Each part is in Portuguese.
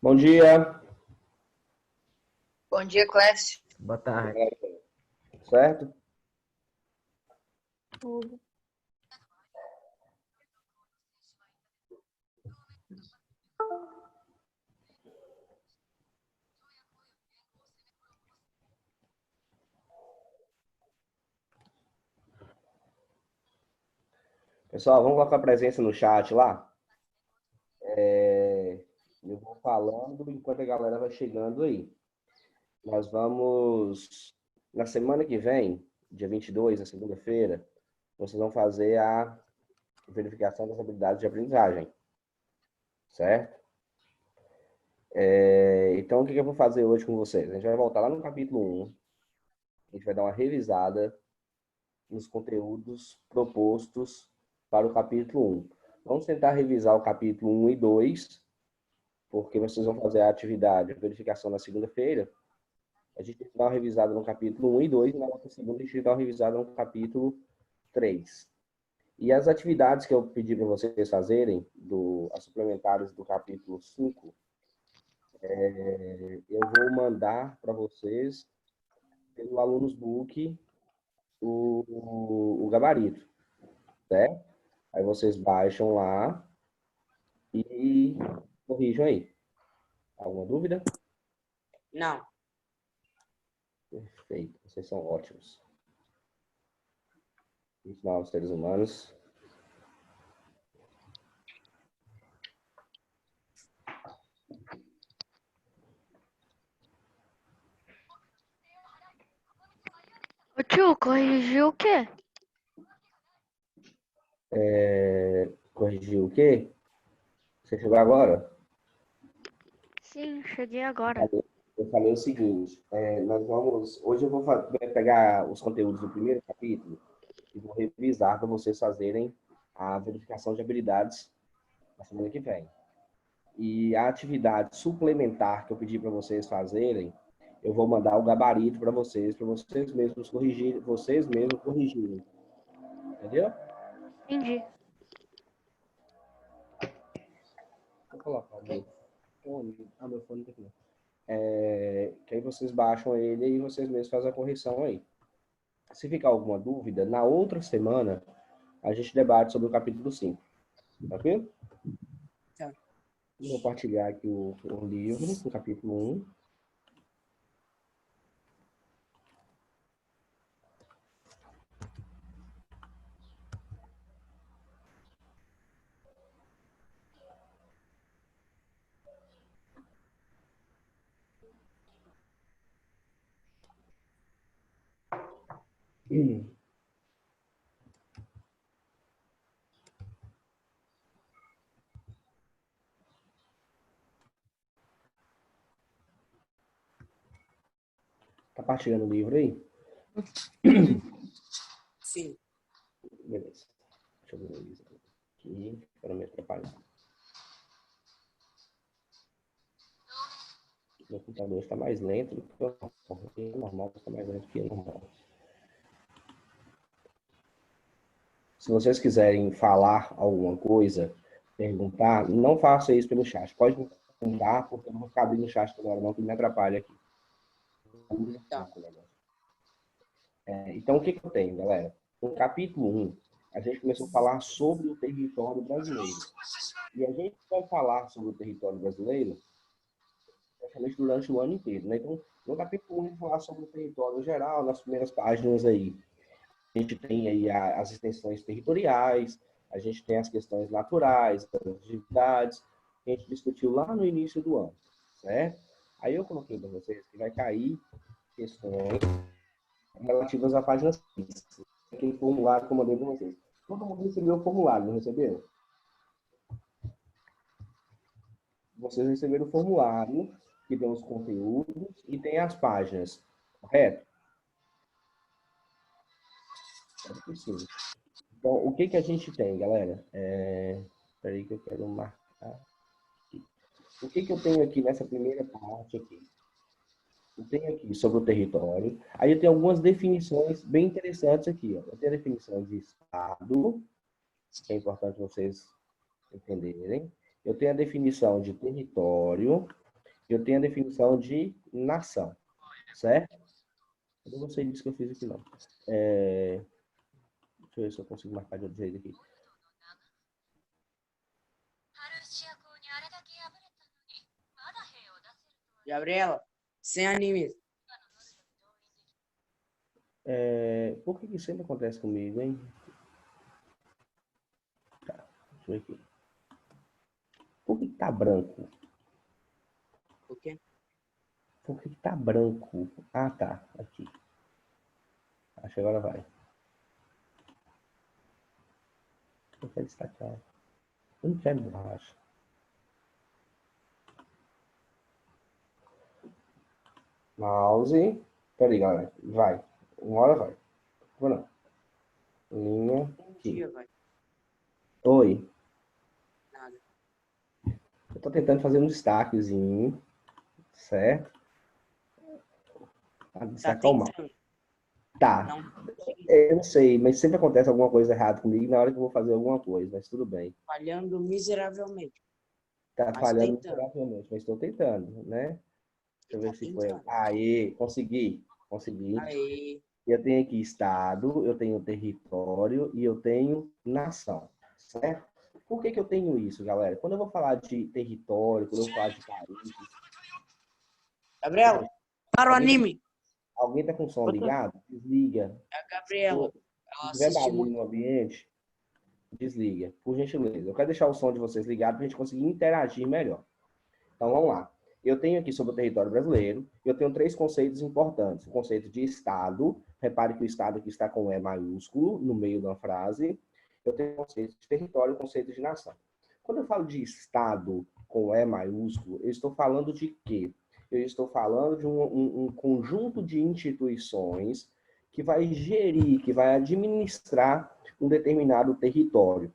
Bom dia. Bom dia, Clécio. Boa tarde. Certo? Pessoal, vamos colocar a presença no chat lá. Eu vou falando enquanto a galera vai chegando aí. Nós vamos, na semana que vem, dia 22, na segunda-feira, vocês vão fazer a verificação das habilidades de aprendizagem. Certo? Então, o que eu vou fazer hoje com vocês? A gente vai voltar lá no capítulo 1. A gente vai dar uma revisada nos conteúdos propostos para o capítulo 1. Vamos tentar revisar o capítulo 1 e 2, porque vocês vão fazer a atividade, a verificação na segunda-feira. A gente dá uma revisada no capítulo 1 e 2, e na outra segunda a gente dá uma revisada no capítulo 3. E as atividades que eu pedi para vocês fazerem, as suplementares do capítulo 5, eu vou mandar para vocês, pelo Alunos Book, o gabarito, certo? Aí vocês baixam lá e corrijam aí. Alguma dúvida? Não. Perfeito, vocês são ótimos. Ensinar os seres humanos. Ô tio, corrigiu o quê? Corrigir o quê? Você chegou agora? Sim, cheguei agora. Eu falei o seguinte, hoje eu vou pegar os conteúdos do primeiro capítulo e vou revisar para vocês fazerem a verificação de habilidades na semana que vem. E a atividade suplementar que eu pedi para vocês fazerem, eu vou mandar o gabarito para vocês mesmos corrigirem. Entendeu? Entendi. Vou colocar o meu fone. Meu fone tá aqui. Que aí vocês baixam ele e vocês mesmos fazem a correção aí. Se ficar alguma dúvida, na outra semana a gente debate sobre o capítulo 5. Tá ok? Tá. Vou compartilhar aqui o livro, o capítulo 1. Tá partilhando o livro aí? Sim. Beleza. Deixa eu ver isso aqui, para não me atrapalhar. Meu computador está mais lento do que o normal, está mais lento que o normal. Se vocês quiserem falar alguma coisa, perguntar, não faça isso pelo chat. Pode me perguntar, porque eu não vou ficar abrindo o chat toda hora, não, que me atrapalha aqui. Tá. Então, o que eu tenho, galera? No capítulo 1, a gente começou a falar sobre o território brasileiro. E a gente vai falar sobre o território brasileiro praticamente durante o ano inteiro, né? Então, no capítulo 1, a gente vai falar sobre o território geral, nas primeiras páginas aí. A gente tem aí as extensões territoriais, a gente tem as questões naturais, as atividades, que a gente discutiu lá no início do ano, certo? Aí eu coloquei para vocês que vai cair questões relativas à página 6, aquele formulário que eu mandei para vocês. Todo mundo recebeu o formulário, não receberam? Vocês receberam o formulário, que tem os conteúdos e tem as páginas, correto? Sim. Então, o que a gente tem, galera? Espera aí que eu quero marcar aqui. O que eu tenho aqui nessa primeira parte aqui? Eu tenho aqui sobre o território. Aí eu tenho algumas definições bem interessantes aqui. Ó. Eu tenho a definição de estado, que é importante vocês entenderem. Eu tenho a definição de território. eu tenho a definição de nação, certo? Eu não gostei disso que eu fiz aqui, não. Deixa eu ver se eu consigo marcar de outro jeito aqui. Gabriela, sem anime. Por que isso sempre acontece comigo, hein? Tá, deixa eu ver aqui. Por que tá branco? Por quê? Por que tá branco? Ah, tá. Aqui. Acho que agora vai. Eu quero destacar. Eu não quero borracha. Mouse. Peraí, galera. Vai. Uma hora vai. Vou não. Linha. Um Aqui. dia, vai. Oi. Nada. Eu tô tentando fazer um destaquezinho. Certo? Pra Tá destacar o mal. tentando. Tá. Não. Eu não sei, mas sempre acontece alguma coisa errada comigo na hora que eu vou fazer alguma coisa, mas tudo bem. Falhando miseravelmente. Tá Mas falhando tentando. miseravelmente, mas estou tentando, né? Deixa eu ver Tá se foi. tentando. Aê, consegui. Consegui. Aí. Eu tenho aqui estado, eu tenho território e eu tenho nação, certo? Por que que eu tenho isso, galera? Quando eu vou falar de território, quando eu vou falar de país... Gabriela, para o anime. Alguém tá com o som ligado? Desliga. É a Gabriela. Se Ela tiver assiste barulho muito. no ambiente, desliga, por gentileza. Eu quero deixar o som de vocês ligado para a gente conseguir interagir melhor. Então, vamos lá. Eu tenho aqui sobre o território brasileiro, eu tenho três conceitos importantes. O conceito de Estado, repare que o Estado aqui está com E maiúsculo no meio da frase. Eu tenho o conceito de território e o conceito de nação. Quando eu falo de Estado com E maiúsculo, eu estou falando de quê? Eu estou falando de um conjunto de instituições que vai gerir, que vai administrar um determinado território,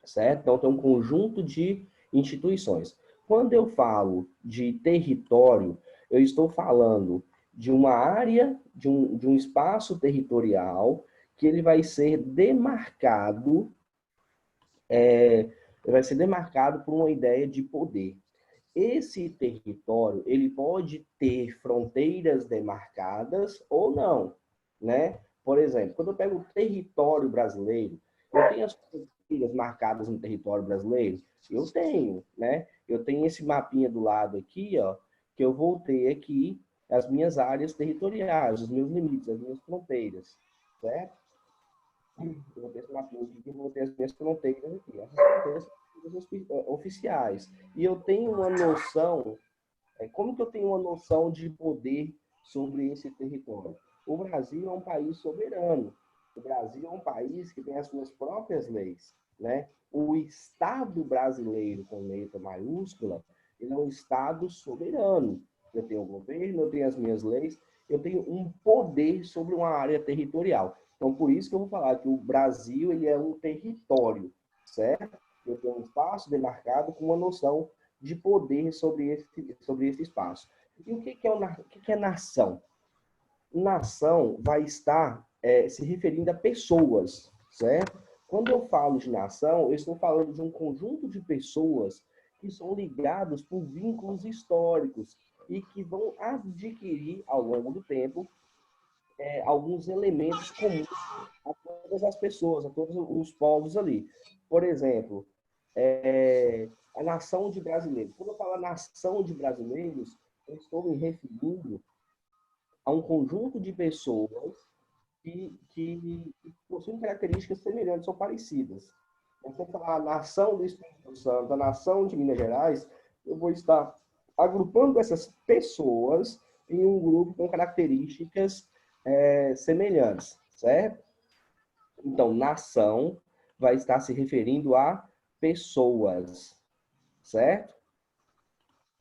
certo? Então, tem um conjunto de instituições. Quando eu falo de território, eu estou falando de uma área, de um espaço territorial que ele vai ser demarcado, por uma ideia de poder. Esse território, ele pode ter fronteiras demarcadas ou não, né? Por exemplo, quando eu pego o território brasileiro, eu tenho as fronteiras marcadas no território brasileiro? Eu tenho, né? Eu tenho esse mapinha do lado aqui, ó, que eu vou ter aqui as minhas áreas territoriais, os meus limites, as minhas fronteiras, certo? Eu vou ter esse mapinha aqui, eu vou ter as minhas fronteiras aqui. Essas fronteiras oficiais. E eu tenho uma noção, como que eu tenho uma noção de poder sobre esse território? O Brasil é um país soberano. O Brasil é um país que tem as suas próprias leis, né? O Estado brasileiro, com letra maiúscula, ele é um Estado soberano. Eu tenho o governo, eu tenho as minhas leis, eu tenho um poder sobre uma área territorial. Então, por isso que eu vou falar que o Brasil ele é um território, certo? Eu tenho um espaço demarcado com uma noção de poder sobre esse espaço. E o que é nação? Nação vai estar se referindo a pessoas, certo? Quando eu falo de nação, eu estou falando de um conjunto de pessoas que são ligados por vínculos históricos e que vão adquirir, ao longo do tempo, alguns elementos comuns a todas as pessoas, a todos os povos ali. Por exemplo, a nação de brasileiros. Quando eu falo nação de brasileiros, eu estou me referindo a um conjunto de pessoas que possuem características semelhantes ou parecidas. Se eu falar a nação do Espírito Santo, a nação de Minas Gerais, eu vou estar agrupando essas pessoas em um grupo com características semelhantes, certo? Então, nação vai estar se referindo a pessoas, certo?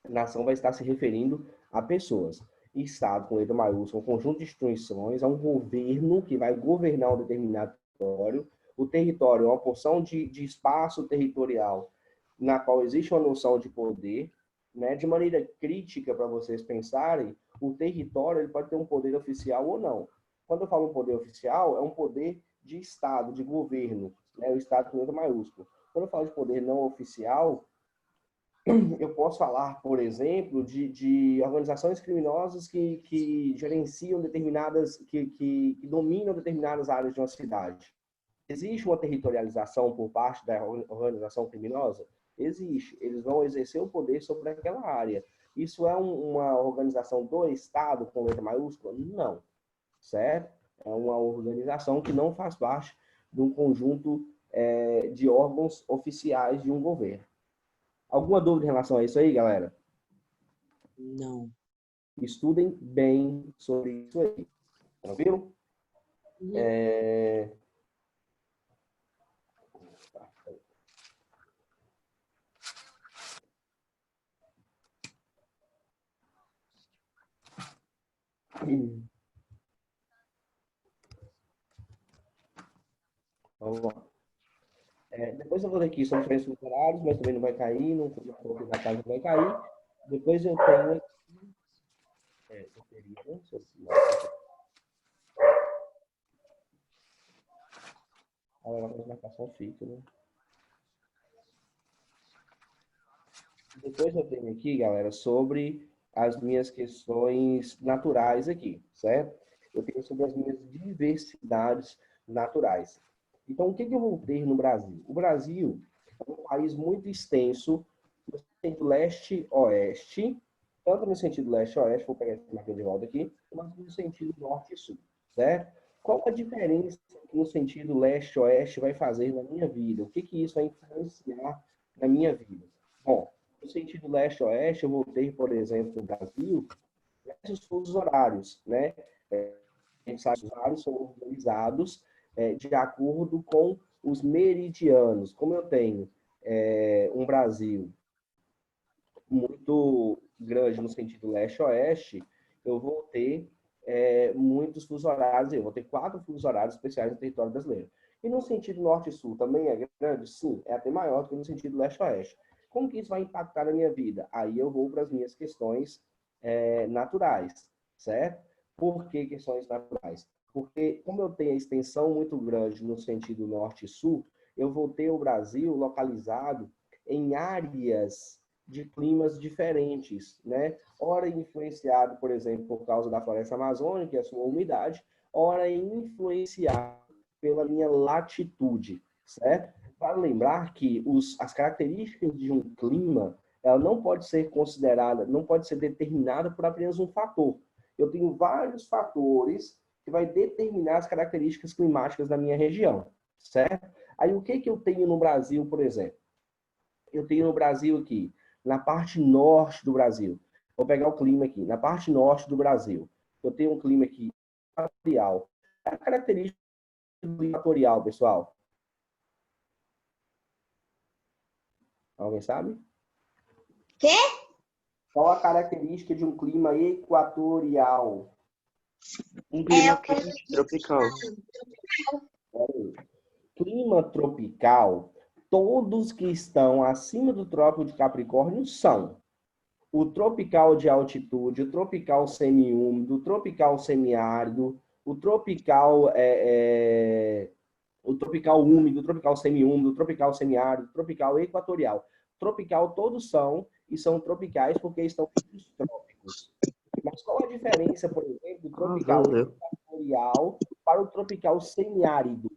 Nação vai estar se referindo a pessoas. Estado, com letra maiúscula, um conjunto de instituições, é um governo que vai governar um determinado território. O território é uma porção de espaço territorial na qual existe uma noção de poder, né? De maneira crítica, para vocês pensarem, o território ele pode ter um poder oficial ou não. Quando eu falo um poder oficial, é um poder de Estado, de governo, né? O Estado com letra maiúscula. Quando eu falo de poder não oficial, eu posso falar, por exemplo, de organizações criminosas que gerenciam determinadas, que dominam determinadas áreas de uma cidade. Existe uma territorialização por parte da organização criminosa? Existe. Eles vão exercer o poder sobre aquela área. Isso é uma organização do Estado, com letra maiúscula? Não. Certo? É uma organização que não faz parte de um conjunto de órgãos oficiais de um governo. Alguma dúvida em relação a isso aí, galera? Não. Estudem bem sobre isso aí. Tranquilo? Vamos lá. Depois eu vou ler aqui, são diferentes horários, mas também não vai cair, não coloquei na casa, não vai cair. Depois eu tenho eu teria, né? A marcação fica, né? Depois eu tenho aqui, galera, sobre as minhas questões naturais aqui, certo? Eu tenho sobre as minhas diversidades naturais. Então, o que eu vou ter no Brasil? O Brasil é um país muito extenso, no sentido leste-oeste, tanto no sentido leste-oeste, vou pegar esse marquinho de volta aqui, quanto no sentido norte e sul, certo? Qual a diferença que no sentido leste-oeste vai fazer na minha vida? O que isso vai influenciar na minha vida? Bom, no sentido leste-oeste, eu vou ter, por exemplo, no Brasil, diversos fusos horários, né? A gente sabe que os horários são organizados de acordo com os meridianos. Como eu tenho um Brasil muito grande no sentido leste-oeste, eu vou ter muitos fusos horários, eu vou ter 4 fusos horários especiais no território brasileiro. E no sentido norte e sul também é grande? Sim, é até maior do que no sentido leste-oeste. Como que isso vai impactar na minha vida? Aí eu vou para as minhas questões naturais, certo? Por que questões naturais? Porque como eu tenho a extensão muito grande no sentido norte e sul, eu vou ter o Brasil localizado em áreas de climas diferentes, né? Ora influenciado, por exemplo, por causa da floresta amazônica e a sua umidade, ora influenciado pela minha latitude, certo? Para lembrar que as características de um clima, ela não pode ser considerada, não pode ser determinada por apenas um fator. Eu tenho vários fatores que vai determinar as características climáticas da minha região, certo? Aí o que eu tenho no Brasil, por exemplo? Eu tenho no Brasil aqui, na parte norte do Brasil. Vou pegar o clima aqui. Na parte norte do Brasil, eu tenho um clima aqui equatorial. A característica do clima equatorial, pessoal? Alguém sabe? Quê? Qual a característica de um clima equatorial? Um clima quente, tropical. Clima tropical, todos que estão acima do Trópico de Capricórnio são o tropical de altitude, o tropical semiúmido, o tropical semiárido, o tropical úmido, o tropical semiúmido, o tropical semiárido, o tropical equatorial. Tropical todos são e são tropicais porque estão nos trópicos. Mas qual a diferença, por exemplo, do tropical equatorial para o tropical semiárido?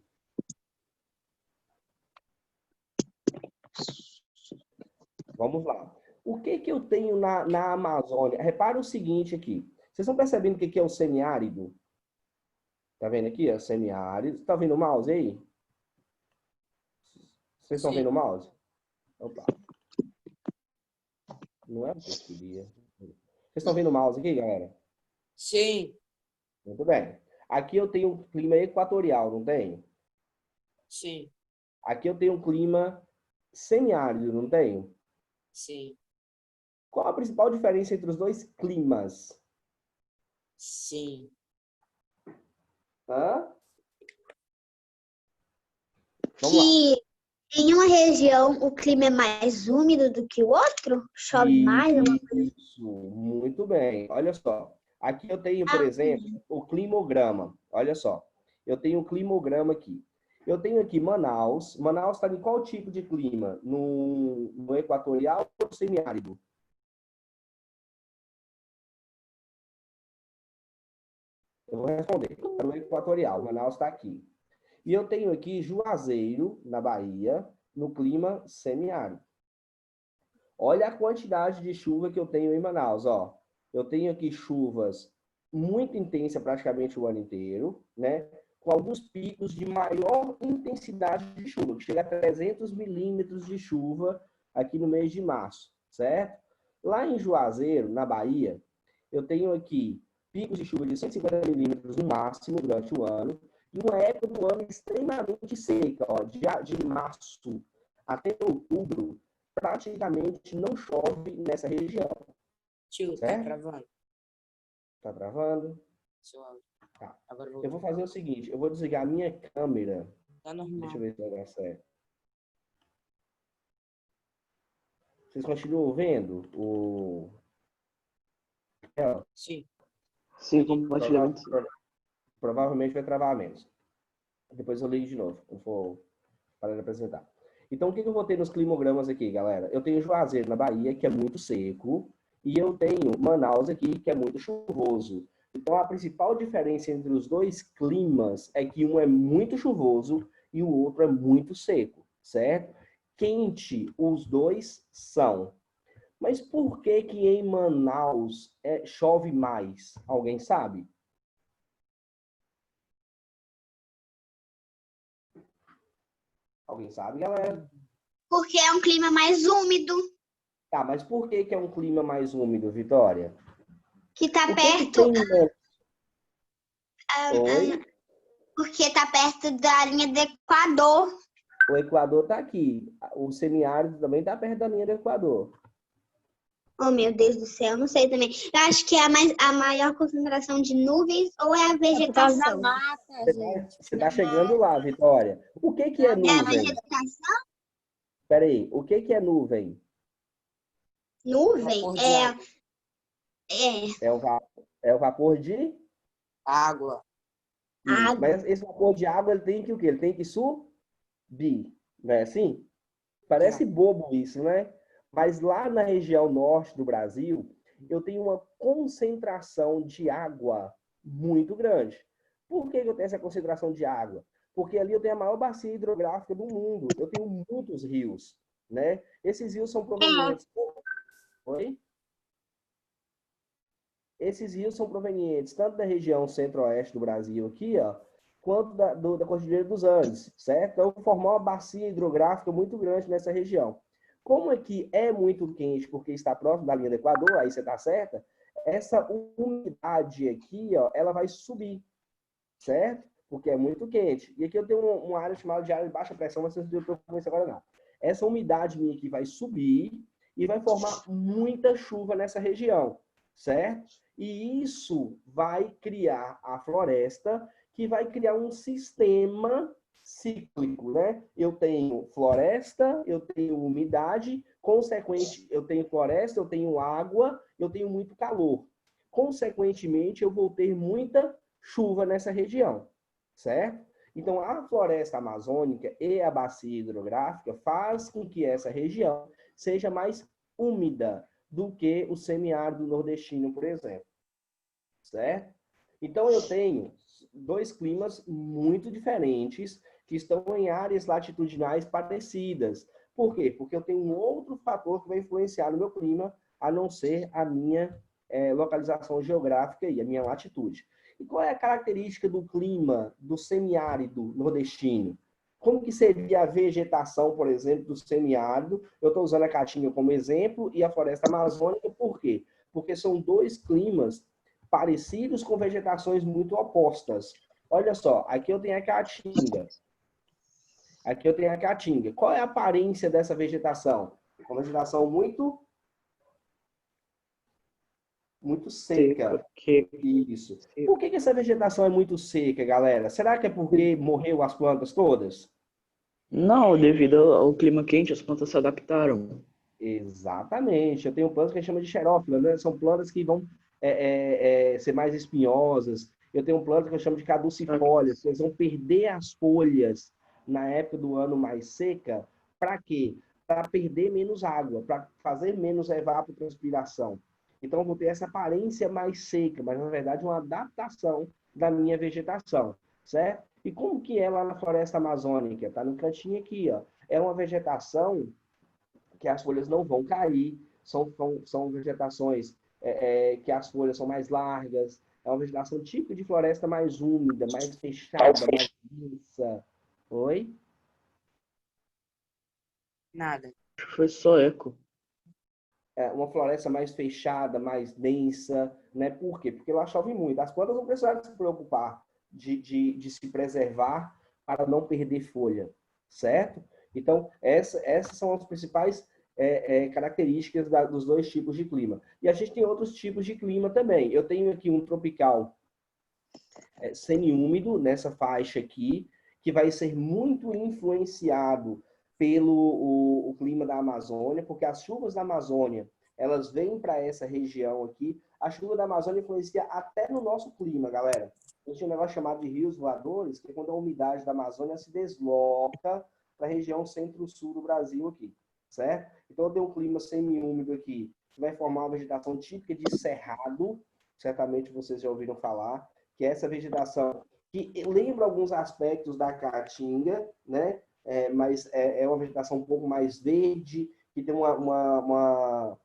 Vamos lá. O que eu tenho na Amazônia? Repara o seguinte aqui. Vocês estão percebendo o que é o semiárido? Tá vendo aqui? É semiárido. Tá vendo o mouse aí? Vocês estão vendo o mouse? Opa. Não é o que eu queria. Vocês estão vendo o mouse aqui, galera? Sim. Muito bem. Aqui eu tenho um clima equatorial, não tem? Sim. Aqui eu tenho um clima semiárido, não tenho? Sim. Qual a principal diferença entre os dois climas? Sim. Hã? Vamos lá. Que em uma região o clima é mais úmido do que o outro? Chove mais? Isso, muito bem. Olha só. Aqui eu tenho, por exemplo, o climograma. Olha só. Eu tenho o climograma aqui. Eu tenho aqui Manaus. Manaus está em qual tipo de clima? No equatorial ou semiárido? Eu vou responder. No equatorial, Manaus está aqui. E eu tenho aqui Juazeiro, na Bahia, no clima semiárido. Olha a quantidade de chuva que eu tenho em Manaus, ó. Eu tenho aqui chuvas muito intensas praticamente o ano inteiro, né? Com alguns picos de maior intensidade de chuva, que chega a 300 milímetros de chuva aqui no mês de março, certo? Lá em Juazeiro, na Bahia, eu tenho aqui picos de chuva de 150 milímetros no máximo durante o ano, e uma época do ano extremamente seca, ó, de março até outubro, praticamente não chove nessa região. Tio, tá certo? travando. Tá travando? Seu áudio. Tá. Agora Eu vou fazer o seguinte, eu vou desligar a minha câmera. Tá normal. Deixa eu ver se vai dar certo. Vocês continuam vendo o... Sim. Sim, compartilhamento. Provavelmente vai travar menos. Depois eu ligo de novo, eu vou parar de apresentar. Então, o que eu vou ter nos climogramas aqui, galera? Eu tenho Juazeiro, na Bahia, que é muito seco, e eu tenho Manaus aqui, que é muito chuvoso. Então, a principal diferença entre os dois climas é que um é muito chuvoso e o outro é muito seco, certo? Quente, os dois são. Mas por que que em Manaus chove mais? Alguém sabe? Alguém sabe, galera? Porque é um clima mais úmido, Tá, mas por que que é um clima mais úmido, Vitória? que tá O que que perto, tem... Oi? porque tá perto da linha do Equador. O Equador está aqui. O semiárido também está perto da linha do Equador. Oh, meu Deus do céu, não sei também. Eu acho que é a maior concentração de nuvens ou é a Por causa da vegetação? mata, gente. Você está chegando lá, Vitória. O que que é É a nuvem? vegetação? Peraí, o que que é nuvem? Nuvem Vapor de água. É o vapor de... Água. água. Mas esse vapor de água, ele tem que o quê? Ele tem que subir, não é assim? Parece bobo isso, né? Mas lá na região norte do Brasil, eu tenho uma concentração de água muito grande. Por que eu tenho essa concentração de água? Porque ali eu tenho a maior bacia hidrográfica do mundo. Eu tenho muitos rios, né? Esses rios são provenientes... Oi? Esses rios são provenientes tanto da região centro-oeste do Brasil aqui, ó, quanto da Cordilheira dos Andes, certo? Então, formar uma bacia hidrográfica muito grande nessa região. Como aqui é muito quente, porque está próximo da linha do Equador, aí você está certa, essa umidade aqui, ó, ela vai subir, certo? Porque é muito quente. E aqui eu tenho uma área chamada de área de baixa pressão, mas vocês não preocupem com isso agora não. Essa umidade minha aqui vai subir e vai formar muita chuva nessa região, certo? E isso vai criar a floresta, que vai criar um sistema cíclico, né? Eu tenho floresta, eu tenho umidade, consequente, eu tenho floresta, eu tenho água, eu tenho muito calor. Consequentemente, eu vou ter muita chuva nessa região, certo? Então, a floresta amazônica e a bacia hidrográfica faz com que essa região seja mais úmida do que o semiárido nordestino, por exemplo, certo? Então, eu tenho dois climas muito diferentes que estão em áreas latitudinais parecidas. Por quê? Porque eu tenho um outro fator que vai influenciar no meu clima, a não ser a minha localização geográfica e a minha latitude. E qual é a característica do clima do semiárido nordestino? Como que seria a vegetação, por exemplo, do semiárido? Eu estou usando a Caatinga como exemplo e a floresta amazônica, por quê? Porque são dois climas parecidos com vegetações muito opostas. Olha só, aqui eu tenho a Caatinga. Aqui eu tenho a Caatinga. Qual é a aparência dessa vegetação? Uma vegetação muito seca. Isso. Por que essa vegetação é muito seca, galera? Será que é porque morreu as plantas todas? Não, devido ao clima quente, as plantas se adaptaram. Exatamente. Eu tenho plantas que a gente chama de xerófilas, né? São plantas que vão ser mais espinhosas. Eu tenho plantas que eu chamo de caducifólias, que eles vão perder as folhas na época do ano mais seca, para quê? Para perder menos água, para fazer menos evapotranspiração. Então, eu vou ter essa aparência mais seca, mas, na verdade, uma adaptação da minha vegetação, certo? E como que é lá na floresta amazônica? Está no cantinho aqui, ó. É uma vegetação que as folhas não vão cair, são vegetações que as folhas são mais largas, é uma vegetação típica de floresta mais úmida, mais fechada, mais densa. Oi? Nada. Foi só eco. É uma floresta mais fechada, mais densa, né? Por quê? Porque lá chove muito. As plantas não precisaram se preocupar de se preservar para não perder folha, certo? Então, essas são as principais características dos dois tipos de clima. E a gente tem outros tipos de clima também. Eu tenho aqui um tropical semiúmido, nessa faixa aqui, que vai ser muito influenciado pelo o clima da Amazônia, porque as chuvas da Amazônia, elas vêm para essa região aqui. A chuva da Amazônia influencia até no nosso clima, galera. Existe um negócio chamado de rios voadores, que é quando a umidade da Amazônia se desloca para a região centro-sul do Brasil aqui, certo? Então, eu tenho um clima semiúmido aqui, que vai formar uma vegetação típica de cerrado, certamente vocês já ouviram falar, que é essa vegetação que lembra alguns aspectos da caatinga, né? Mas é uma vegetação um pouco mais verde, que tem uma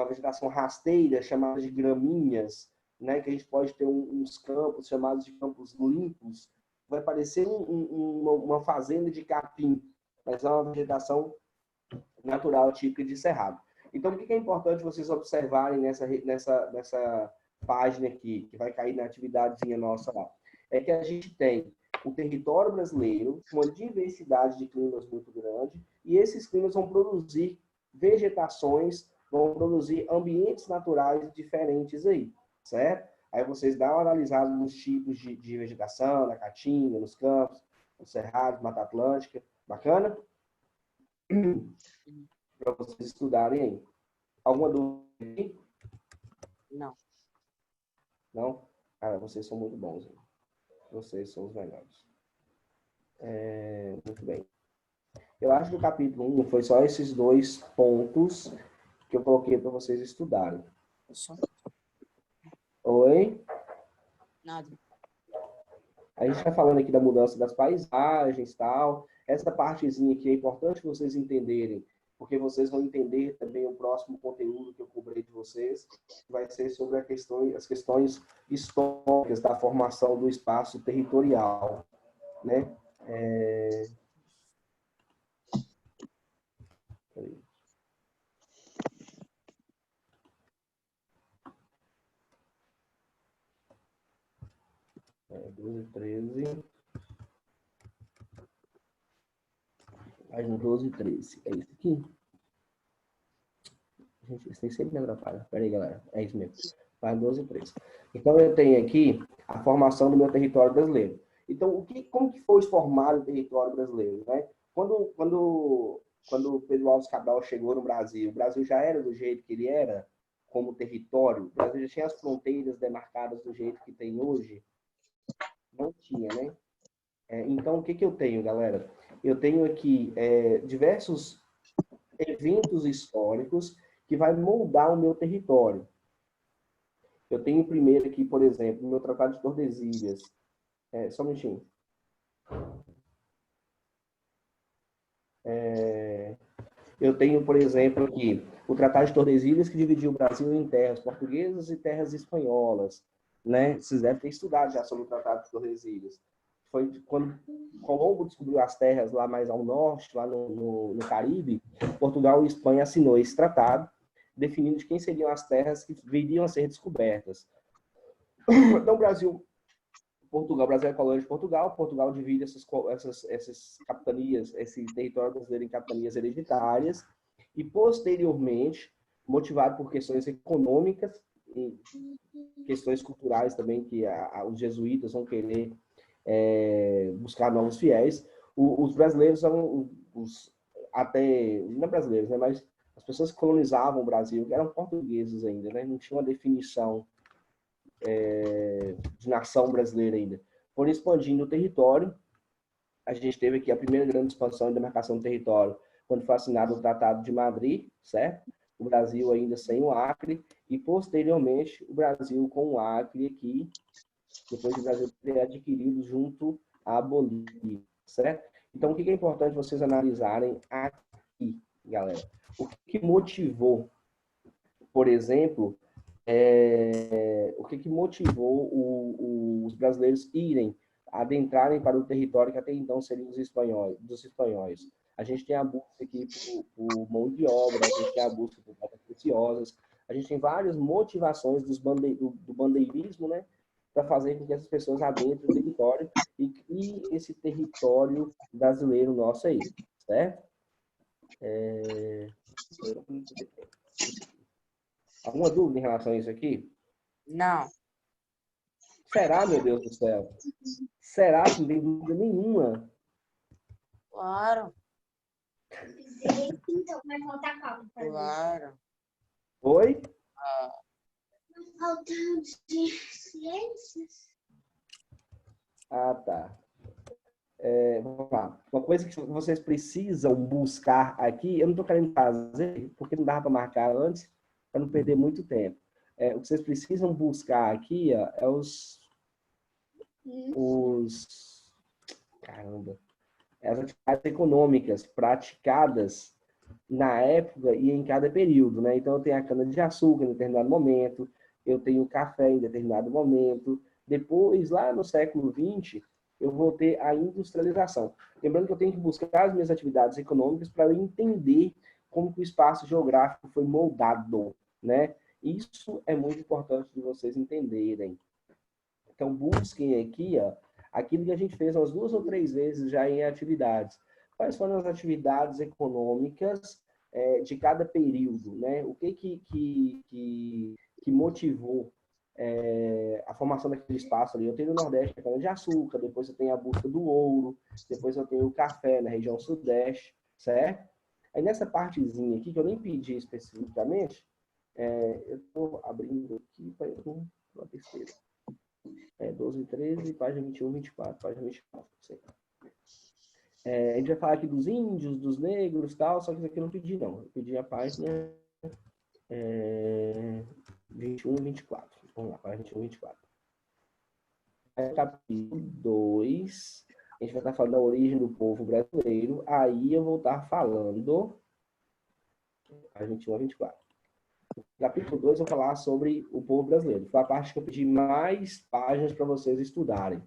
vegetação rasteira, chamada de gramíneas, né? Que a gente pode ter uns campos chamados de campos limpos. Vai parecer uma fazenda de capim, mas é uma vegetação natural, típica de cerrado. Então, o que é importante vocês observarem nessa página aqui, que vai cair na atividadezinha nossa lá, é que a gente tem o território brasileiro com uma diversidade de climas muito grande, e esses climas vão produzir vegetações, vão produzir ambientes naturais diferentes aí, certo? Aí vocês dão uma analisada nos tipos de vegetação, na caatinga, nos campos, no cerrado, Mata Atlântica. Bacana? Para vocês estudarem aí. Alguma dúvida aqui? Não. Não? Cara, vocês são muito bons. Hein? Vocês são os melhores. Muito bem. Eu acho que o capítulo 1 foi só esses dois pontos que eu coloquei para vocês estudarem. Só Oi? nada. A gente está falando aqui da mudança das paisagens e tal. Essa partezinha aqui é importante vocês entenderem, porque vocês vão entender também o próximo conteúdo que eu cobrei de vocês, que vai ser sobre as questões históricas da formação do espaço territorial, né? Peraí. É, 12, 13. Página 12 e 13. É isso aqui? Gente, isso tem sempre me atrapalha. Peraí, galera. É isso mesmo. Página 12 e 13. Então, eu tenho aqui a formação do meu território brasileiro. Então, como que foi formado o território brasileiro, né? Quando Pedro Álvares Cabral chegou no Brasil, o Brasil já era do jeito que ele era, como território. O Brasil já tinha as fronteiras demarcadas do jeito que tem hoje? Não tinha, né? Então, o que eu tenho, galera? Eu tenho aqui diversos eventos históricos que vai moldar o meu território. Eu tenho primeiro aqui, por exemplo, o meu Tratado de Tordesilhas. Só um minutinho. Eu tenho, por exemplo, aqui o Tratado de Tordesilhas, que dividiu o Brasil em terras portuguesas e terras espanholas. Né? Vocês devem ter estudado já sobre o Tratado de Tordesilhas. Foi quando Colombo descobriu as terras lá mais ao norte, lá no Caribe, Portugal e Espanha assinou esse tratado, definindo de quem seriam as terras que viriam a ser descobertas. Então, o Brasil é colônia de Portugal. Portugal divide essas capitanias, esse território brasileiro em capitanias hereditárias, e posteriormente, motivado por questões econômicas e questões culturais também, que os jesuítas vão querer buscar novos fiéis, os brasileiros são até, não brasileiros, né, mas as pessoas que colonizavam o Brasil, que eram portugueses ainda, né, não tinha uma definição de nação brasileira ainda, foram expandindo o território A gente teve aqui a primeira grande expansão e demarcação do território, quando foi assinado o Tratado de Madrid, certo? O Brasil ainda sem o Acre, e posteriormente o Brasil com o Acre aqui, depois do Brasil ter adquirido junto à Bolívia, certo? Então, o que é importante vocês analisarem aqui, galera? O que motivou, por exemplo, o que motivou os brasileiros irem, adentrarem para o território que até então seriam dos espanhóis. A gente tem a busca aqui por mão de obra, a gente tem a busca por pedras preciosas, a gente tem várias motivações do bandeirismo, né, para fazer com que essas pessoas adentrem o território e criem esse território brasileiro nosso aí, certo? Alguma dúvida em relação a isso aqui? Não. Será, meu Deus do céu? Será que não tem dúvida nenhuma? Claro, Então, vai faltar qual? claro. Oi? Faltando de ciências. Ah, tá. Vamos lá. Uma coisa que vocês precisam buscar aqui, eu não estou querendo fazer, porque não dava para marcar antes, para não perder muito tempo. O que vocês precisam buscar aqui, ó, é caramba, as atividades econômicas praticadas na época e em cada período, né? Então, eu tenho a cana-de-açúcar em determinado momento, eu tenho o café em determinado momento. Depois, lá no século XX, eu vou ter a industrialização. Lembrando que eu tenho que buscar as minhas atividades econômicas para eu entender como que o espaço geográfico foi moldado, né? Isso é muito importante de vocês entenderem. Então, busquem aqui, ó, aquilo que a gente fez umas 2 ou 3 vezes já em atividades. Quais foram as atividades econômicas de cada período, né? O que motivou a formação daquele espaço ali? Eu tenho no Nordeste a cana-de-açúcar, depois eu tenho a busca do ouro, depois eu tenho o café na região Sudeste, certo? Aí nessa partezinha aqui, que eu nem pedi especificamente, eu estou abrindo aqui para eu não falar besteira. 12 e 13, página 21, 24, página 24. A gente vai falar aqui dos índios, dos negros e tal, só que isso aqui eu não pedi, não. Eu pedi a página 21 e 24. Vamos lá, página 21 e 24. Capítulo 2, a gente vai estar falando da origem do povo brasileiro. Aí eu vou estar falando, página 21 a 24. Capítulo 2, eu vou falar sobre o povo brasileiro. Foi a parte que eu pedi mais páginas para vocês estudarem.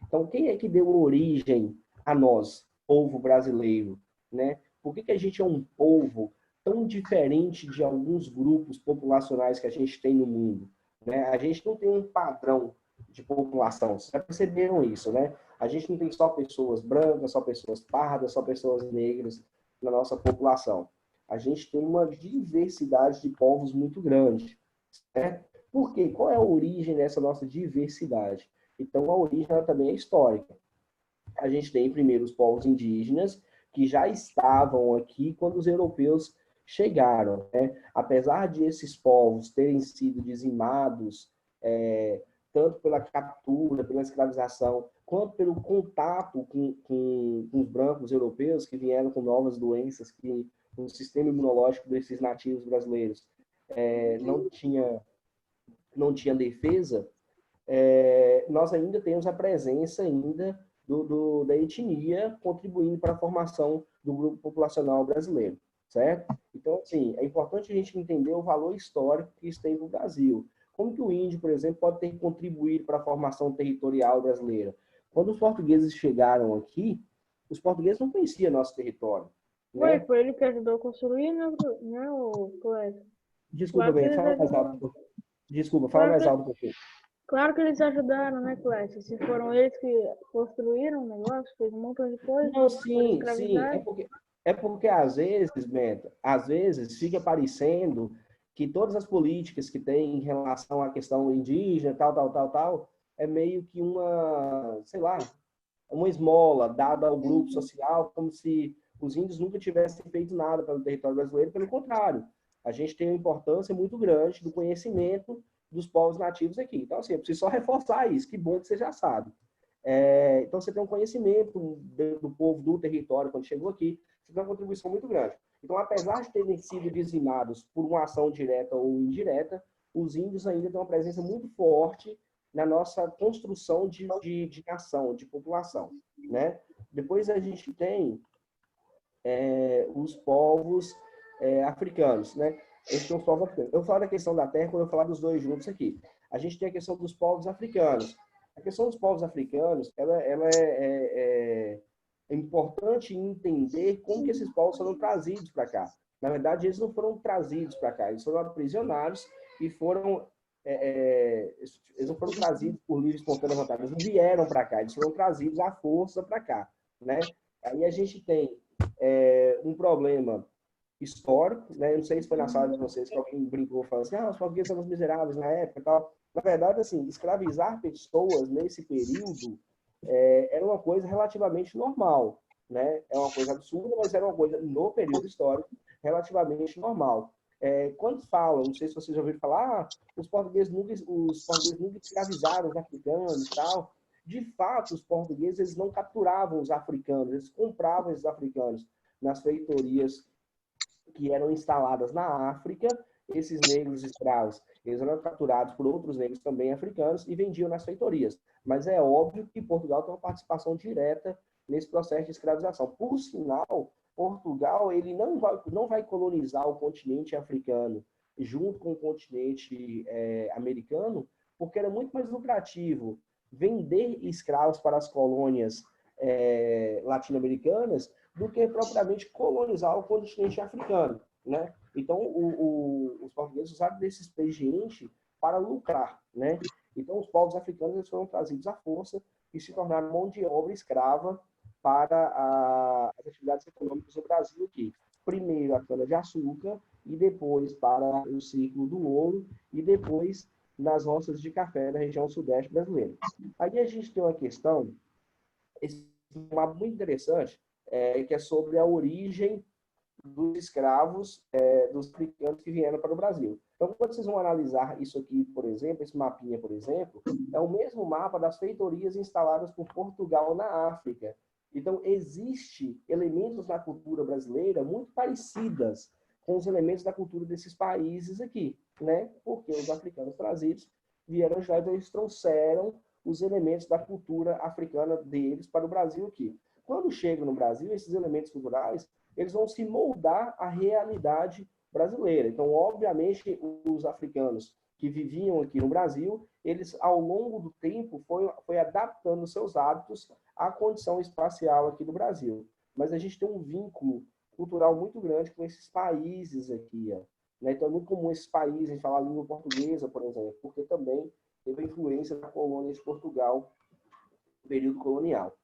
Então, quem é que deu origem a nós, povo brasileiro, né? Por que a gente é um povo tão diferente de alguns grupos populacionais que a gente tem no mundo, né? A gente não tem um padrão de população, vocês já perceberam isso, né? A gente não tem só pessoas brancas, só pessoas pardas, só pessoas negras na nossa população. A gente tem uma diversidade de povos muito grande, né? Por quê? Qual é a origem dessa nossa diversidade? Então, a origem ela também é histórica. A gente tem primeiro os povos indígenas, que já estavam aqui quando os europeus chegaram, né? Apesar de esses povos terem sido dizimados, tanto pela captura, pela escravização, quanto pelo contato com os brancos europeus, que vieram com novas doenças, que o sistema imunológico desses nativos brasileiros não tinha defesa, nós ainda temos a presença ainda da etnia contribuindo para a formação do grupo populacional brasileiro, certo? Então, assim, é importante a gente entender o valor histórico que isso tem no Brasil. Como que o índio, por exemplo, pode ter contribuído para a formação territorial brasileira? Quando os portugueses chegaram aqui, os portugueses não conheciam nosso território. Né? Foi ele que ajudou a construir, né, o poeta? Desculpa, Claro que bem, eles fala mais ajudaram. alto. Desculpa, fala mais alto um pouquinho. Claro que eles ajudaram, né, Clécio? Se foram eles que construíram o negócio, fez um montão de coisa, Não, foram sim. escravizados. É porque às vezes, Bento, às vezes fica parecendo que todas as políticas que tem em relação à questão indígena, tal, é meio que uma, sei lá, uma esmola dada ao grupo social, como se os índios nunca tivessem feito nada pelo território brasileiro. Pelo contrário, a gente tem uma importância muito grande do conhecimento dos povos nativos aqui. Então, assim, eu preciso só reforçar isso. Que bom que você já sabe. Então, você tem um conhecimento do povo, do território, quando chegou aqui, você tem uma contribuição muito grande. Então, apesar de terem sido dizimados por uma ação direta ou indireta, os índios ainda têm uma presença muito forte na nossa construção de nação, de população, né? Depois a gente tem os povos africanos, né? Esses são os povos africanos. Eu falo da questão da terra quando eu falar dos dois juntos aqui. A gente tem a questão dos povos africanos. A questão dos povos africanos, ela é importante entender como que esses povos foram trazidos para cá. Na verdade, eles não foram trazidos para cá, eles foram aprisionados e foram eles não foram trazidos por livre e espontânea vontade, eles não vieram para cá, eles foram trazidos à força para cá, né? Aí a gente tem um problema histórico, né? Eu não sei se foi na sala de vocês que alguém brincou falando assim, os portugueses são os miseráveis na época e tal. Na verdade, assim, escravizar pessoas nesse período era uma coisa relativamente normal, né? É uma coisa absurda, mas era uma coisa, no período histórico, relativamente normal. Quando falam, não sei se vocês já ouviram falar, os portugueses nunca escravizaram os africanos e tal. De fato, os portugueses eles não capturavam os africanos, eles compravam esses africanos nas feitorias que eram instaladas na África. Esses negros escravos, eles eram capturados por outros negros também africanos e vendiam nas feitorias. Mas é óbvio que Portugal tem uma participação direta nesse processo de escravização. Por sinal, Portugal ele não vai colonizar o continente africano junto com o continente americano, porque era muito mais lucrativo vender escravos para as colônias latino-americanas do que propriamente colonizar o continente africano, né? Então, os portugueses usaram desse expediente para lucrar, né? Então, os povos africanos eles foram trazidos à força e se tornaram mão de obra escrava para as atividades econômicas do Brasil aqui. Primeiro a cana-de-açúcar, e depois para o ciclo do ouro, e depois nas roças de café da região sudeste brasileira. Aí a gente tem uma questão muito interessante, que é sobre a origem dos escravos dos africanos que vieram para o Brasil. Então, quando vocês vão analisar isso aqui, por exemplo, esse mapinha, por exemplo, é o mesmo mapa das feitorias instaladas por Portugal na África. Então, existe elementos na cultura brasileira muito parecidas com os elementos da cultura desses países aqui, né? Porque os africanos trazidos vieram já e eles trouxeram os elementos da cultura africana deles para o Brasil aqui. Quando chegam no Brasil, esses elementos culturais, eles vão se moldar à realidade brasileira. Então, obviamente, os africanos que viviam aqui no Brasil, eles, ao longo do tempo, foi adaptando seus hábitos à condição espacial aqui do Brasil. Mas a gente tem um vínculo cultural muito grande com esses países aqui, né? Então, é muito comum esses países falar a língua portuguesa, por exemplo, porque também teve a influência da colônia de Portugal no período colonial.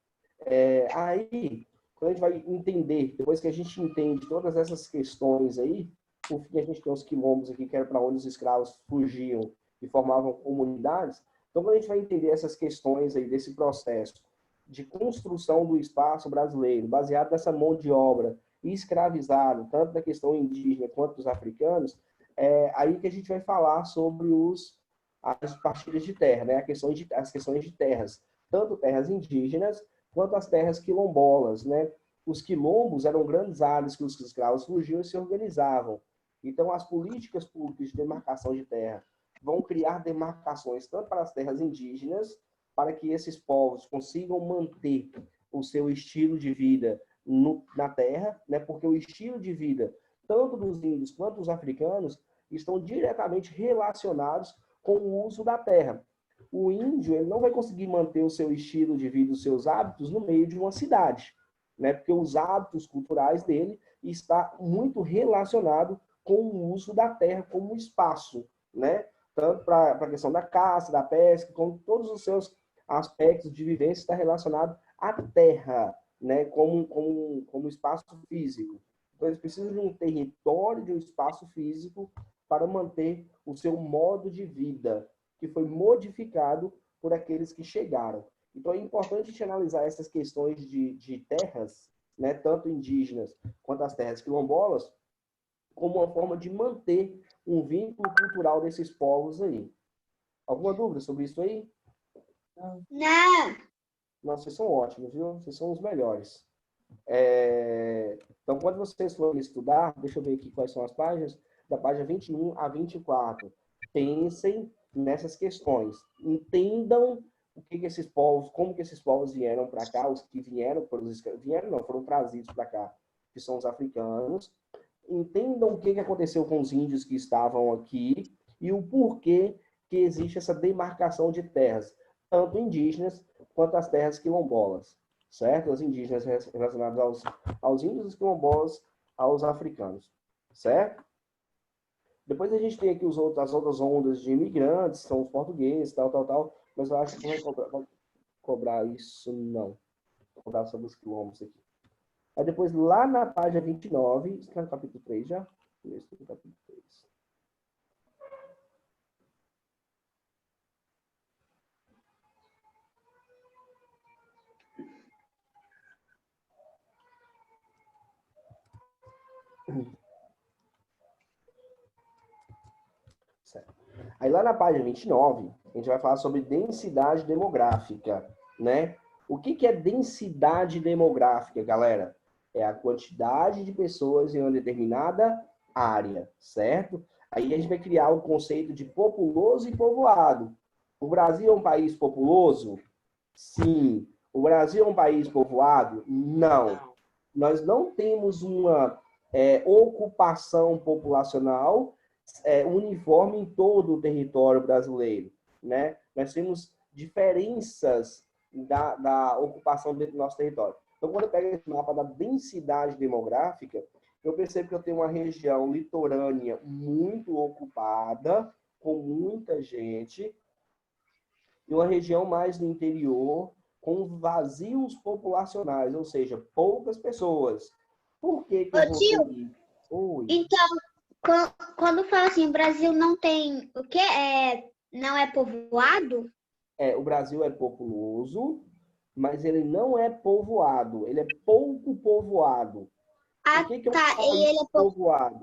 Aí, quando a gente vai entender, depois que a gente entende todas essas questões aí, por fim a gente tem os quilombos aqui, que era para onde os escravos fugiam e formavam comunidades. Então, quando a gente vai entender essas questões aí, desse processo de construção do espaço brasileiro, baseado nessa mão de obra escravizada, tanto da questão indígena quanto dos africanos, aí que a gente vai falar sobre as partilhas de terra, né? As questões de terras, tanto terras indígenas quanto as terras quilombolas, né? Os quilombos eram grandes áreas que os escravos fugiam e se organizavam. Então, as políticas públicas de demarcação de terra vão criar demarcações tanto para as terras indígenas, para que esses povos consigam manter o seu estilo de vida na terra, né? Porque o estilo de vida, tanto dos índios quanto dos africanos, estão diretamente relacionados com o uso da terra. O índio ele não vai conseguir manter o seu estilo de vida, os seus hábitos no meio de uma cidade, né? Porque os hábitos culturais dele está muito relacionado com o uso da terra como espaço, né? Tanto para a questão da caça, da pesca, com todos os seus aspectos de vivência está relacionado à terra, né? Como espaço físico. Então, eles precisam de um território, de um espaço físico para manter o seu modo de vida, que foi modificado por aqueles que chegaram. Então, é importante a gente analisar essas questões de terras, né, tanto indígenas quanto as terras quilombolas, como uma forma de manter um vínculo cultural desses povos aí. Alguma dúvida sobre isso aí? Não. Nossa, vocês são ótimos, viu? Vocês são os melhores. Então, quando vocês forem estudar, deixa eu ver aqui quais são as páginas, da página 21 a 24. Pensem nessas questões. Entendam o que esses povos, como que esses povos vieram para cá, os que vieram, vieram não, foram trazidos para cá, que são os africanos. Entendam o que aconteceu com os índios que estavam aqui e o porquê que existe essa demarcação de terras, tanto indígenas quanto as terras quilombolas, certo? Os indígenas relacionados aos índios, os quilombolas aos africanos, certo? Depois a gente tem aqui as outras ondas de imigrantes, são os portugueses, tal, mas eu acho que não vai cobrar isso, não. Vou cobrar sobre os quilombos aqui. Aí depois, lá na página 29, isso está no capítulo 3 já? Isso no capítulo 3. Certo. Aí lá na página 29, a gente vai falar sobre densidade demográfica, né? O que é densidade demográfica, galera? É a quantidade de pessoas em uma determinada área, certo? Aí a gente vai criar o conceito de populoso e povoado. O Brasil é um país populoso? Sim. O Brasil é um país povoado? Não. Nós não temos uma ocupação populacional uniforme em todo o território brasileiro, né? Nós temos diferenças da ocupação dentro do nosso território. Então, quando eu pego esse mapa da densidade demográfica, eu percebo que eu tenho uma região litorânea muito ocupada, com muita gente, e uma região mais no interior, com vazios populacionais, ou seja, poucas pessoas. Por que que eu vou ter isso? Oi. Então, quando fala assim, o Brasil não tem o quê? Não é povoado? O Brasil é populoso, mas ele não é povoado. Ele é pouco povoado. Ah, O que é um tá. país E ele é povoado?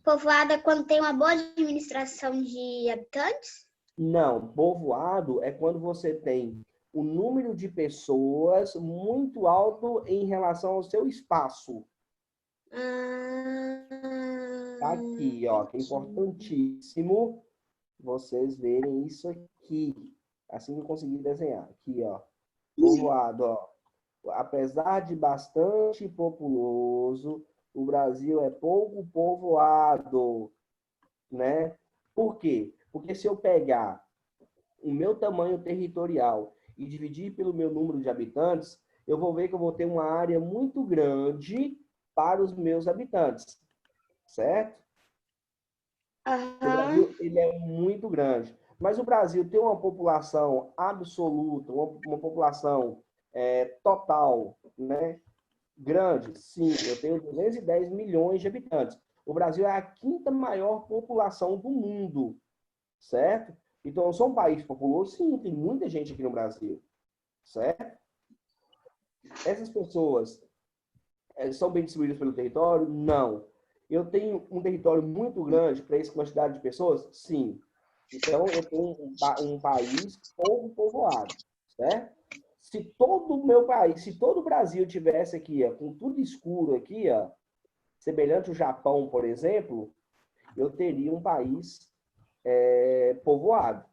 povoado é quando tem uma boa administração de habitantes? Não, povoado é quando você tem um número de pessoas muito alto em relação ao seu espaço. Tá aqui, ó, que é importantíssimo vocês verem isso aqui. Assim que eu conseguir desenhar. Aqui, ó. Povoado, ó. Apesar de bastante populoso, o Brasil é pouco povoado, né? Por quê? Porque se eu pegar o meu tamanho territorial e dividir pelo meu número de habitantes, eu vou ver que eu vou ter uma área muito grande para os meus habitantes, certo? O Brasil, ele é muito grande. Mas o Brasil tem uma população absoluta, uma população total, né? Grande, sim. Eu tenho 210 milhões de habitantes. O Brasil é a quinta maior população do mundo, certo? Então, eu sou um país populoso? Sim, tem muita gente aqui no Brasil, certo? Essas pessoas são bem distribuídas pelo território? Não. Eu tenho um território muito grande para essa quantidade de pessoas? Sim. Então, eu tenho um país pouco povoado, certo? Se todo o meu país, se todo o Brasil tivesse aqui, ó, com tudo escuro aqui, ó, semelhante ao Japão, por exemplo, eu teria um país povoado.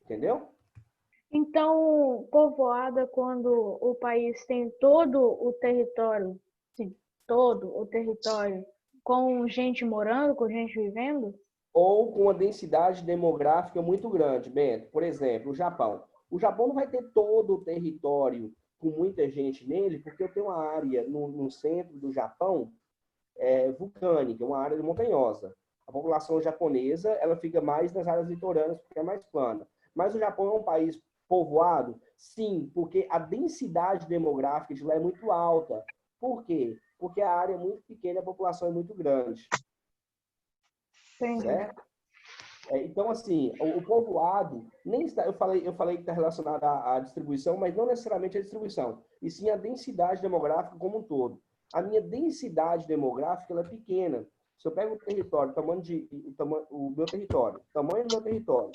Entendeu? Então, povoado é quando o país tem todo o território, sim, todo o território, com gente morando, com gente vivendo? Ou com uma densidade demográfica muito grande, Bento. Por exemplo, o Japão. O Japão não vai ter todo o território com muita gente nele, porque eu tenho uma área no centro do Japão vulcânica, uma área montanhosa. A população japonesa ela fica mais nas áreas litorâneas, porque é mais plana. Mas o Japão é um país povoado? Sim, porque a densidade demográfica de lá é muito alta. Por quê? Porque a área é muito pequena e a população é muito grande. Entendi. Certo? Então, assim, o povoado, nem está, eu falei que está relacionado à distribuição, mas não necessariamente à distribuição, e sim à densidade demográfica como um todo. A minha densidade demográfica ela é pequena. Se eu pego o território, o meu território, tamanho do meu território,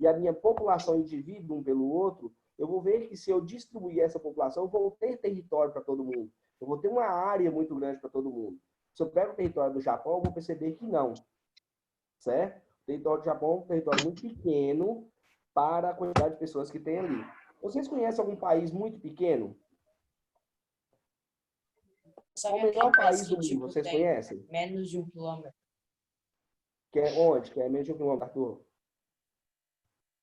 e a minha população divide um pelo outro, eu vou ver que se eu distribuir essa população, eu vou ter território para todo mundo. Eu vou ter uma área muito grande para todo mundo. Se eu pego o território do Japão, eu vou perceber que não. Certo? O território do Japão é um território muito pequeno para a quantidade de pessoas que tem ali. Vocês conhecem algum país muito pequeno? Sabe O melhor aquele país país que, do mundo, tipo, vocês tem conhecem? menos de 1 quilômetro? Que é onde? Que é menos de um quilômetro, Arthur?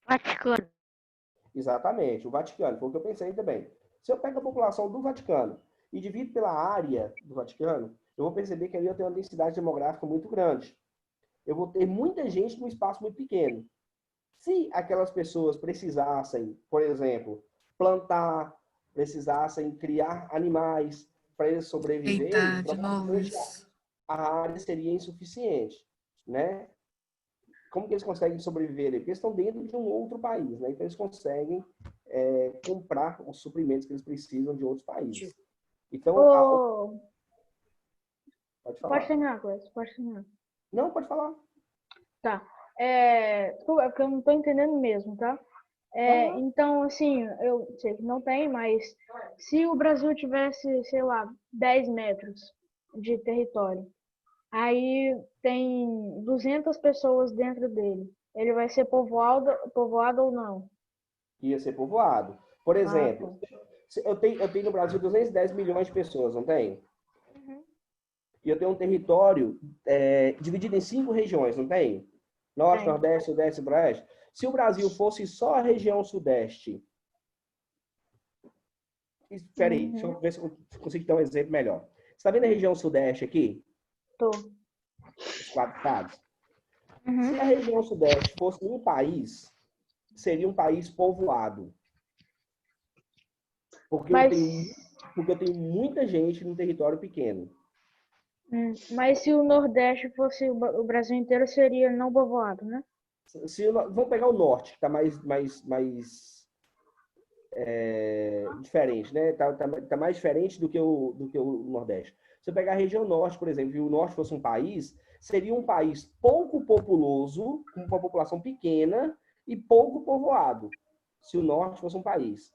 Vaticano. Exatamente, o Vaticano. Foi o que eu pensei também. Se eu pego a população do Vaticano e divido pela área do Vaticano, eu vou perceber que ali eu tenho uma densidade demográfica muito grande. Eu vou ter muita gente num espaço muito pequeno. Se aquelas pessoas precisassem, por exemplo, plantar, precisassem criar animais para eles sobreviverem, Eita, de novo provavelmente isso. a área seria insuficiente, né? Como que eles conseguem sobreviver ali? Porque eles estão dentro de um outro país, né? Então eles conseguem comprar os suprimentos que eles precisam de outros países. Então, Ô, pode falar. pode terminar, Cleiton, pode terminar. Não, pode falar. Tá. É porque eu não tô entendendo mesmo, tá? Então, assim, eu sei que não tem, mas se o Brasil tivesse, sei lá, 10 metros de território, aí tem 200 pessoas dentro dele, ele vai ser povoado ou não? Ia ser povoado. Por exemplo, eu tenho no Brasil 210 milhões de pessoas, não tem? E eu tenho um território dividido em 5 regiões, não tem? Norte, Tem. Nordeste, Sudeste, Centro-Oeste. Se o Brasil fosse só a região Sudeste... Espera aí, deixa eu ver se eu consigo dar um exemplo melhor. Você está vendo a região Sudeste aqui? Tô. Os 4 estados? Se a região Sudeste fosse um país, seria um país povoado. Porque eu tenho muita gente num território pequeno. Mas se o Nordeste fosse o Brasil inteiro, seria não povoado, né? Vamos pegar o Norte, que está mais diferente, né? Tá mais diferente do que o Nordeste. Se eu pegar a região Norte, por exemplo, e o Norte fosse um país, seria um país pouco populoso, com uma população pequena e pouco povoado. Se o Norte fosse um país.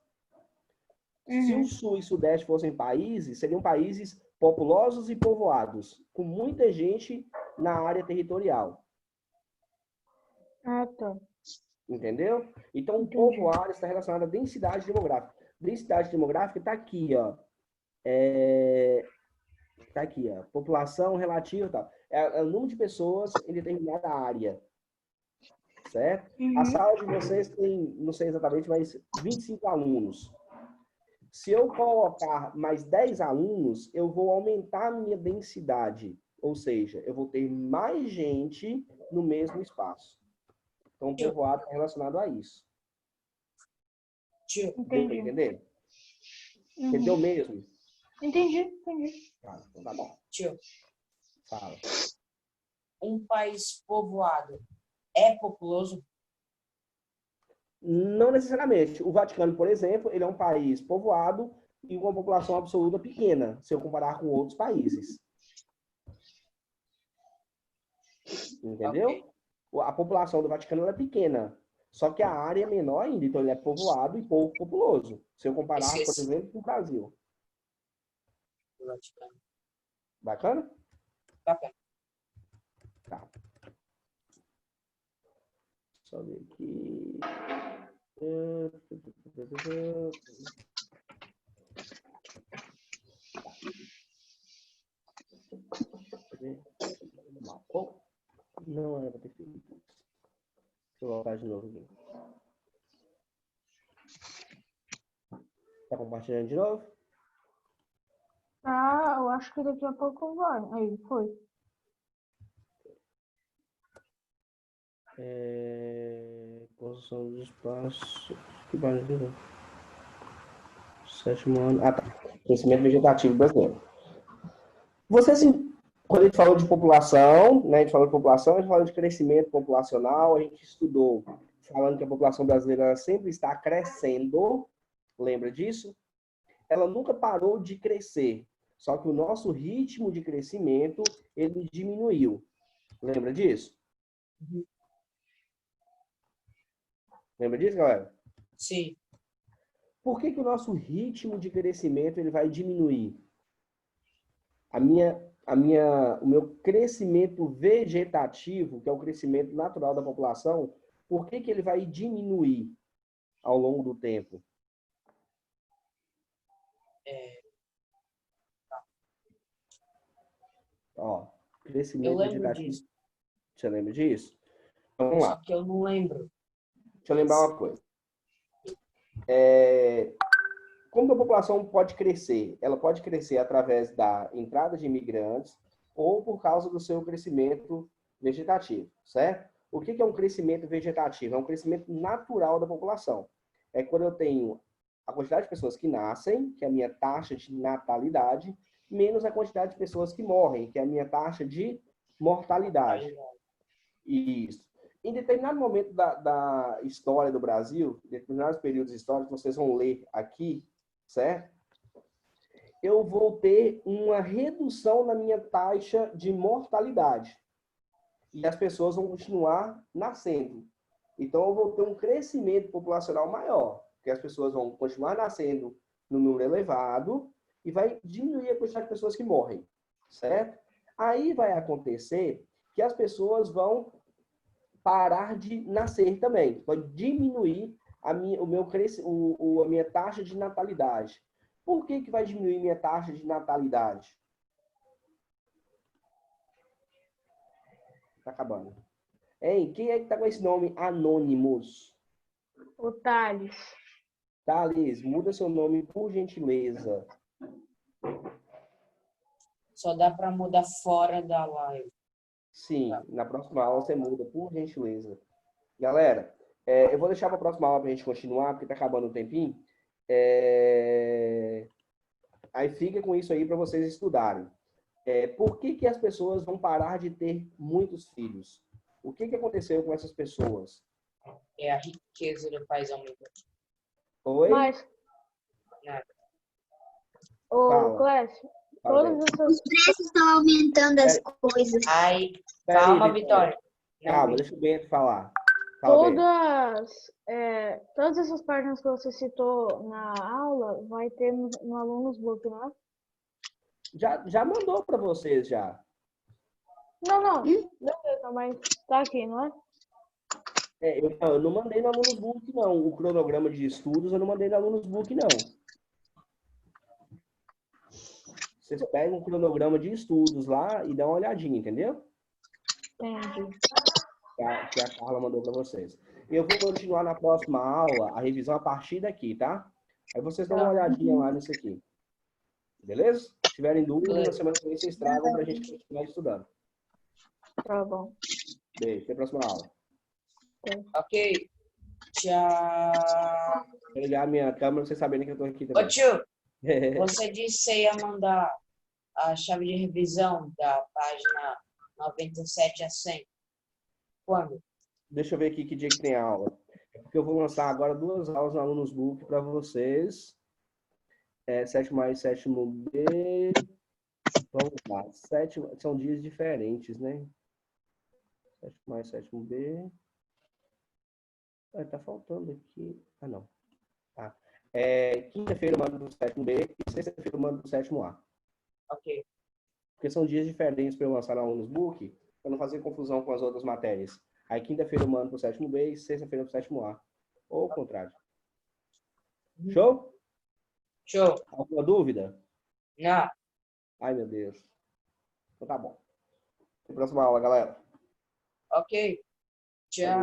Se o Sul e Sudeste fossem países, seriam países populosos e povoados, com muita gente na área territorial. Ah, tá. Entendeu? Então, o Entendi. povoado está relacionado à densidade demográfica. Densidade demográfica está aqui, ó. Está aqui, ó. População relativa e tal. É o número de pessoas em determinada área. Certo? A sala de vocês tem, não sei exatamente, mas 25 alunos. Se eu colocar mais 10 alunos, eu vou aumentar a minha densidade. Ou seja, eu vou ter mais gente no mesmo espaço. Então, o povoado está relacionado a isso. Deu para entender? Entendeu mesmo? Entendi. Ah, então tá bom. Tio, Fala. um país povoado é populoso? Não necessariamente. O Vaticano, por exemplo, ele é um país povoado e com uma população absoluta pequena, se eu comparar com outros países. Entendeu? Ok. A população do Vaticano é pequena, só que a área é menor ainda, então ele é povoado e pouco populoso, se eu comparar, por exemplo, com o Brasil. Bacana? Bacana. Tá. Só ver aqui. Não era para ter feito isso. Deixa eu voltar de novo aqui. Tá compartilhando de novo? Ah, eu acho que daqui a pouco vai. Aí, foi. Construção do espaço. Que barulho de novo. 7º ano. Ah, tá. Crescimento vegetativo brasileiro. Vocês, quando a gente falou de população, né? A gente falou de população, a gente falou de crescimento populacional, a gente estudou falando que a população brasileira sempre está crescendo. Lembra disso? Ela nunca parou de crescer. Só que o nosso ritmo de crescimento, ele diminuiu. Lembra disso? Lembra disso, galera? Sim. Por que que o nosso ritmo de crescimento ele vai diminuir? O meu crescimento vegetativo, que é o crescimento natural da população, por que que ele vai diminuir ao longo do tempo? Ó, Eu crescimento lembro vegetativo. disso. Você lembra disso? Então, vamos Só lá. que eu não lembro. Deixa eu lembrar uma coisa. Como a população pode crescer? Ela pode crescer através da entrada de imigrantes ou por causa do seu crescimento vegetativo, certo? O que é um crescimento vegetativo? É um crescimento natural da população. É quando eu tenho a quantidade de pessoas que nascem, que é a minha taxa de natalidade, menos a quantidade de pessoas que morrem, que é a minha taxa de mortalidade. Isso. Em determinado momento da história do Brasil, em determinados períodos históricos, vocês vão ler aqui, certo? Eu vou ter uma redução na minha taxa de mortalidade. E as pessoas vão continuar nascendo. Então, eu vou ter um crescimento populacional maior, porque as pessoas vão continuar nascendo no número elevado e vai diminuir a quantidade de pessoas que morrem, certo? Aí vai acontecer que as pessoas vão parar de nascer também, vai diminuir a minha taxa de natalidade. Por que que vai diminuir minha taxa de natalidade? Tá acabando. Hein? Quem é que tá com esse nome Anonymous? O Thales. Thales, muda seu nome por gentileza. Só dá para mudar fora da live. Sim, na próxima aula você muda, por gentileza. Galera, eu vou deixar para a próxima aula para a gente continuar, porque tá acabando o tempinho. Aí fica com isso aí para vocês estudarem. Por que que as pessoas vão parar de ter muitos filhos? O que que aconteceu com essas pessoas? É a riqueza do país aumentando. Oi? Mas, Nada. ô, Fala. Clécio, Fala todas bem. essas... Os preços estão aumentando as coisas. Ai, Pera aí, calma, Vitória. Vitória. Não, Calma, deixa o Bento falar. Fala bem. Todas essas páginas que você citou na aula vai ter no Alunos Book, não é? Já mandou para vocês já. Não. Beleza, mas tá aqui, não é? Eu não mandei no Alunos Book, não. O cronograma de estudos eu não mandei no Alunos Book, não. Vocês pegam o cronograma de estudos lá e dão uma olhadinha, entendeu? Entendi. Que a Carla mandou para vocês. Eu vou continuar na próxima aula a revisão a partir daqui, tá? Aí vocês dão uma olhadinha lá nisso aqui. Beleza? Se tiverem dúvidas, na semana que vem vocês tragam para a gente continuar estudando. Tá bom. Beijo, até a próxima aula. Ok. Tchau. Vou ligar a minha câmera pra vocês saberem que eu tô aqui Ô, também. tio, você disse que você ia mandar a chave de revisão da página 97 a 100. Quando? Deixa eu ver aqui que dia que tem aula. É porque eu vou lançar agora 2 aulas no Alunos Book para vocês. Sétimo A e sétimo B. Vamos lá. São dias diferentes, né? Sétimo A e sétimo B. Tá faltando aqui. Ah, não. Tá. Quinta-feira eu mando do sétimo B e sexta-feira eu mando do sétimo A. Ok. Porque são dias diferentes para eu lançar no Alunos Book, para não fazer confusão com as outras matérias. Aí quinta-feira eu mando para o sétimo B e sexta-feira para o sétimo A. Ou o contrário. Show? Show. Alguma dúvida? Não. Ai, meu Deus. Então tá bom. Até a próxima aula, galera. Ok. Tchau.